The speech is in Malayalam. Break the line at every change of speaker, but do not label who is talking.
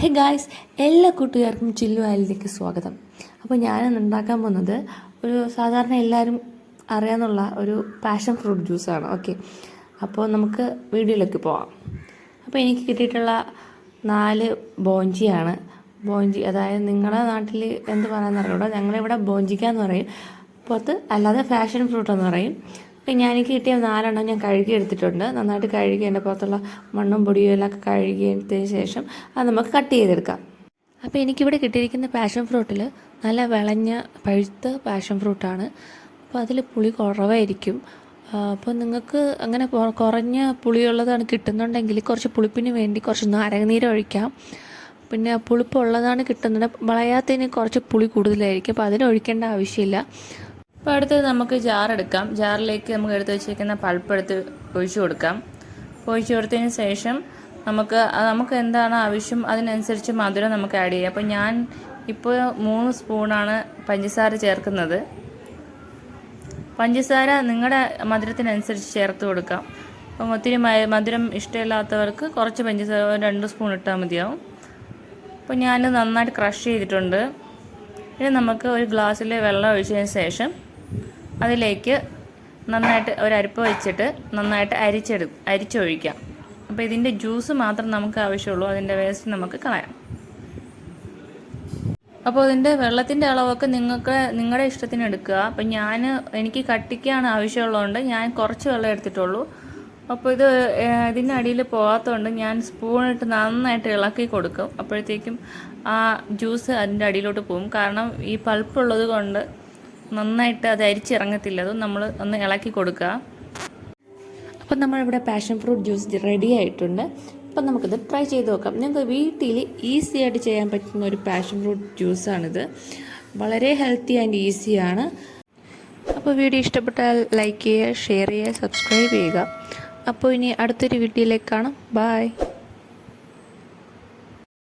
ഹേ ഗായ്സ്, എല്ലാ കൂട്ടുകാർക്കും ചില്ലു ആയിലേക്ക് സ്വാഗതം. അപ്പോൾ ഞാനിന്ന് ഉണ്ടാക്കാൻ പോകുന്നത് ഒരു സാധാരണ എല്ലാവരും അറിയാവുന്ന ഒരു പാഷൻ ഫ്രൂട്ട് ജ്യൂസാണ്. ഓക്കെ, അപ്പോൾ നമുക്ക് വീഡിയോയിലേക്ക് പോകാം. അപ്പോൾ എനിക്ക് കിട്ടിയിട്ടുള്ള 4 ബോഞ്ചിയാണ്. ബോഞ്ചി അതായത് നിങ്ങളുടെ നാട്ടിൽ എന്ത് പറയാമെന്ന് അറിയൂടാ, ഞങ്ങളിവിടെ ബോഞ്ചിക്കാന്ന് പറയും, പുറത്ത് അല്ലാതെ പാഷൻ ഫ്രൂട്ട് എന്ന് പറയും. അപ്പോൾ എനിക്ക് കിട്ടിയ 4 ഞാൻ കഴുകി എടുത്തിട്ടുണ്ട്. നന്നായിട്ട് കഴുകി അതിൻ്റെ പുറത്തുള്ള മണ്ണും പൊടിയും എല്ലാം കഴുകിയതിന് ശേഷം അത് നമുക്ക് കട്ട് ചെയ്തെടുക്കാം. അപ്പോൾ എനിക്കിവിടെ കിട്ടിയിരിക്കുന്ന പാഷൻ ഫ്രൂട്ടിൽ നല്ല വിളഞ്ഞ പഴുത്ത പാഷൻ ഫ്രൂട്ടാണ്. അപ്പോൾ അതിൽ പുളി കുറവായിരിക്കും. അപ്പോൾ നിങ്ങൾക്ക് അങ്ങനെ കുറഞ്ഞ പുളിയുള്ളതാണ് കിട്ടുന്നുണ്ടെങ്കിൽ കുറച്ച് പുളിപ്പിന് വേണ്ടി കുറച്ച് നാരങ്ങനീര് ഒഴിക്കാം. പിന്നെ പുളിപ്പുള്ളതാണ് കിട്ടുന്നത്, വിളയാത്തതിന് കുറച്ച് പുളി കൂടുതലായിരിക്കും, അപ്പോൾ അതിന് ഒഴിക്കേണ്ട ആവശ്യമില്ല. അപ്പോൾ അടുത്തത് നമുക്ക് ജാറെടുക്കാം. ജാറിലേക്ക് നമുക്ക് എടുത്ത് വെച്ചിരിക്കുന്ന പൾപ്പ് എടുത്ത് ഒഴിച്ചു കൊടുക്കാം. ഒഴിച്ചു കൊടുത്തതിന് ശേഷം നമുക്ക് എന്താണ് ആവശ്യം അതിനനുസരിച്ച് മധുരം നമുക്ക് ആഡ് ചെയ്യാം. അപ്പോൾ ഞാൻ ഇപ്പോൾ 3 സ്പൂണാണ് പഞ്ചസാര ചേർക്കുന്നത്. പഞ്ചസാര നിങ്ങളുടെ മധുരത്തിനനുസരിച്ച് ചേർത്ത് കൊടുക്കാം. അപ്പം ഒത്തിരി മധുരം ഇഷ്ടമില്ലാത്തവർക്ക് കുറച്ച് പഞ്ചസാര 2 സ്പൂൺ ഇട്ടാൽ മതിയാവും. അപ്പോൾ ഞാൻ നന്നായിട്ട് ക്രഷ് ചെയ്തിട്ടുണ്ട്. ഇനി നമുക്ക് ഒരു ഗ്ലാസ്സിൽ വെള്ളം ഒഴിച്ചതിന് ശേഷം അതിലേക്ക് നന്നായിട്ട് ഒരു അരിപ്പ വെച്ചിട്ട് നന്നായിട്ട് അരിച്ചൊഴിക്കാം. അപ്പോൾ ഇതിൻ്റെ ജ്യൂസ് മാത്രം നമുക്ക് ആവശ്യമുള്ളൂ, അതിൻ്റെ വേസ്റ്റ് നമുക്ക് കളയാം. അപ്പോൾ ഇതിൻ്റെ വെള്ളത്തിൻ്റെ അളവൊക്കെ നിങ്ങളുടെ ഇഷ്ടത്തിന് എടുക്കുക. അപ്പം എനിക്ക് കട്ടിക്കാണ് ആവശ്യമുള്ളതുകൊണ്ട് ഞാൻ കുറച്ച് വെള്ളം എടുത്തിട്ടുള്ളൂ. അപ്പോൾ ഇതിൻ്റെ അടിയിൽ പോകാത്തതുകൊണ്ട് ഞാൻ സ്പൂണിട്ട് നന്നായിട്ട് ഇളക്കി കൊടുക്കും. അപ്പോഴത്തേക്കും ആ ജ്യൂസ് അതിൻ്റെ അടിയിലോട്ട് പോകും. കാരണം ഈ പൾപ്പുള്ളത് കൊണ്ട് നന്നായിട്ട് അത് അരിച്ചിറങ്ങത്തില്ല. അത് നമ്മൾ ഒന്ന് ഇളക്കി കൊടുക്കുക. അപ്പം നമ്മളിവിടെ പാഷൻ ഫ്രൂട്ട് ജ്യൂസ് റെഡി ആയിട്ടുണ്ട്. അപ്പം നമുക്കിത് ട്രൈ ചെയ്ത് നോക്കാം. ഞങ്ങൾക്ക് വീട്ടിൽ ഈസി ആയിട്ട് ചെയ്യാൻ പറ്റുന്ന ഒരു പാഷൻ ഫ്രൂട്ട് ജ്യൂസാണിത്. വളരെ ഹെൽത്തി ആൻഡ് ഈസിയാണ്. അപ്പോൾ വീഡിയോ ഇഷ്ടപ്പെട്ടാൽ ലൈക്ക് ചെയ്യുക, ഷെയർ ചെയ്യുക, സബ്സ്ക്രൈബ് ചെയ്യുക. അപ്പോൾ ഇനി അടുത്തൊരു വീഡിയോയിലേക്ക് കാണാം. ബൈ.